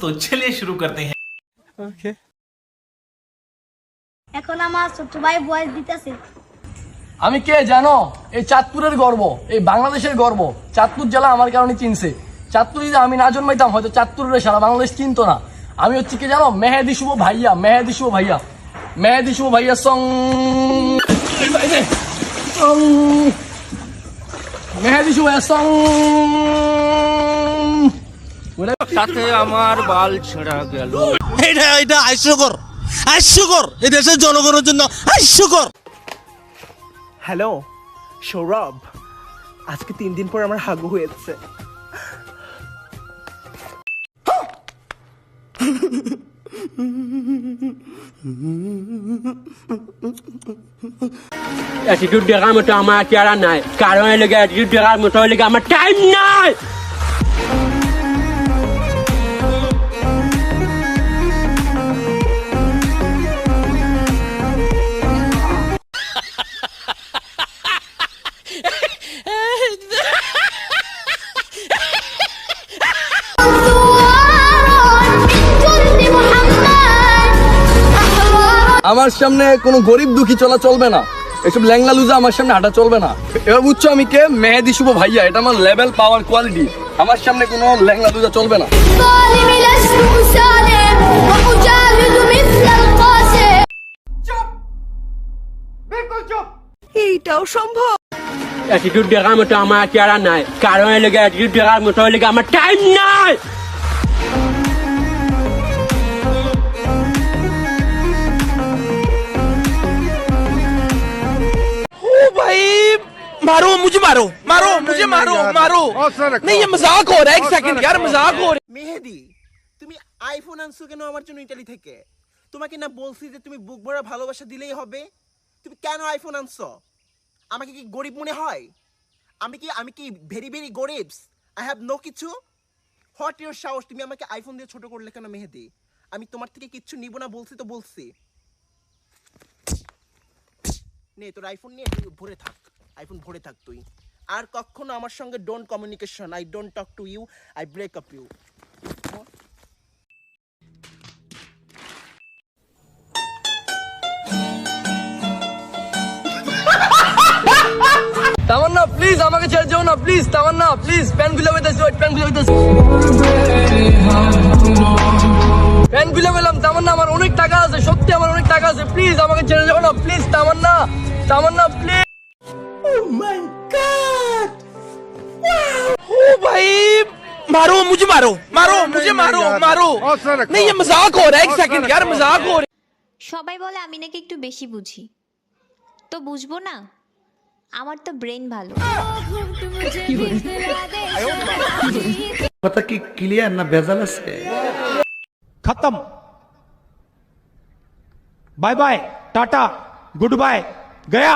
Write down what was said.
तो चलिए शुरू करते हैं। ওকে এখন আমার ছোট ভাই ভয়েস দিতেছে। আমি কে জানো? এই চাঁদপুরের গর্ব, এই বাংলাদেশের গর্ব। চাঁদপুর জেলা আমার কারণে চিনছে। চাঁদপুর যদি আমি না জন্মাইতাম হয়তো চাঁদপুরের সারা বাংলাদেশ চিনতো না। আমি হচ্ছে কি জানো? মেহেদি শুভ ভাইয়া, মেহেদি শুভ ভাইয়া, মেহেদি শুভ ভাইয়া সং মেহেদি শুভ ভাইয়া সং। সাথে আমার বাল ছেঁড়া গেল। এটা হাস্যকর এই দেশের জনগণের জন্য হাস্যকর। হ্যালো সৌরভ, আজকে 3 দিন পর আমার হাগু হয়েছে। অ্যাটিটিউড দেখার মতো আমার চেহারা নাই, কারণ এলাকা অ্যাটিটিউড দেখার মতো এলাকা আমার টাইম নাই। আমার সামনে কোনো গরিব দুঃখী চলা চলবে না, এসব ল্যাংলা লুজা আমার সামনে হাঁটা চলবে না। এবার বুঝছো আমি কে? মেহেদি শুভ ভাইয়া, এটা আমার লেভেল, পাওয়ার, কোয়ালিটি। আমার সামনে কোনো ল্যাংলা লুজা চলবে না। এইটাও সম্ভব? অ্যাটিটিউড দেখার মতো আমার চেহারা নাই, কারণ এলাকা অ্যাটিটিউড দেখার মতো এলাকা আমার টাইম নাই। भाई मारो मुझे, मारो नहीं ये मजाक हो रहा है। एक सेकंड यार, मजाक हो रहा है। মেহেদি, তুমি আইফোন আনছো কেন আমার জন্য ইতালি থেকে? তোমাকে না বলছি যে তুমি বুক ভরা ভালোবাসা দিলেই হবে? তুমি কেন আইফোন আনছো? আমাকে কি গরিব মনে হয়? আমি কি ভেরি ভেরি গরিব? আই হ্যাভ নো কিছু। হোয়াট ইউর সাহস? তুমি আমাকে আইফোন দিয়ে ছোট করলে কেন মেহেদি? আমি তোমার থেকে কিচ্ছু নিব না বলছি তো বলছি। নে তোর আইফোন নিয়ে তুই ভরে থাক, আইফোন ভরে থাক তুই। আর কখনো আমার সঙ্গে don't communication, I don't talk to you, I break up you. Tamanna please আমাকে ছেড়ে যেও না, প্লিজ তামান্না প্লিজ। প্যান গুলো হইতেছে, প্যান গুলো হইতেছে, প্যান গুলো গেলাম। তামান্না আমার অনেক টাকা আছে, সত্যি আমার অনেক টাকা আছে, প্লিজ আমাকে ছেড়ে যেও না, প্লিজ তামান্না, তামান্না প্লিজ। ओ भाई मारो मुझे, मारो नहीं ये मजाक हो रहा है। एक सेकंड यार, मजाक हो रहा है। সবাই বলে আমি নাকি একটু বেশি বুঝি, তো বুঝবো না? আমার তো ব্রেন ভালো। কথা কি ক্লিয়ার না ভেজাল আছে? खत्म, bye bye, tata, good bye, गया।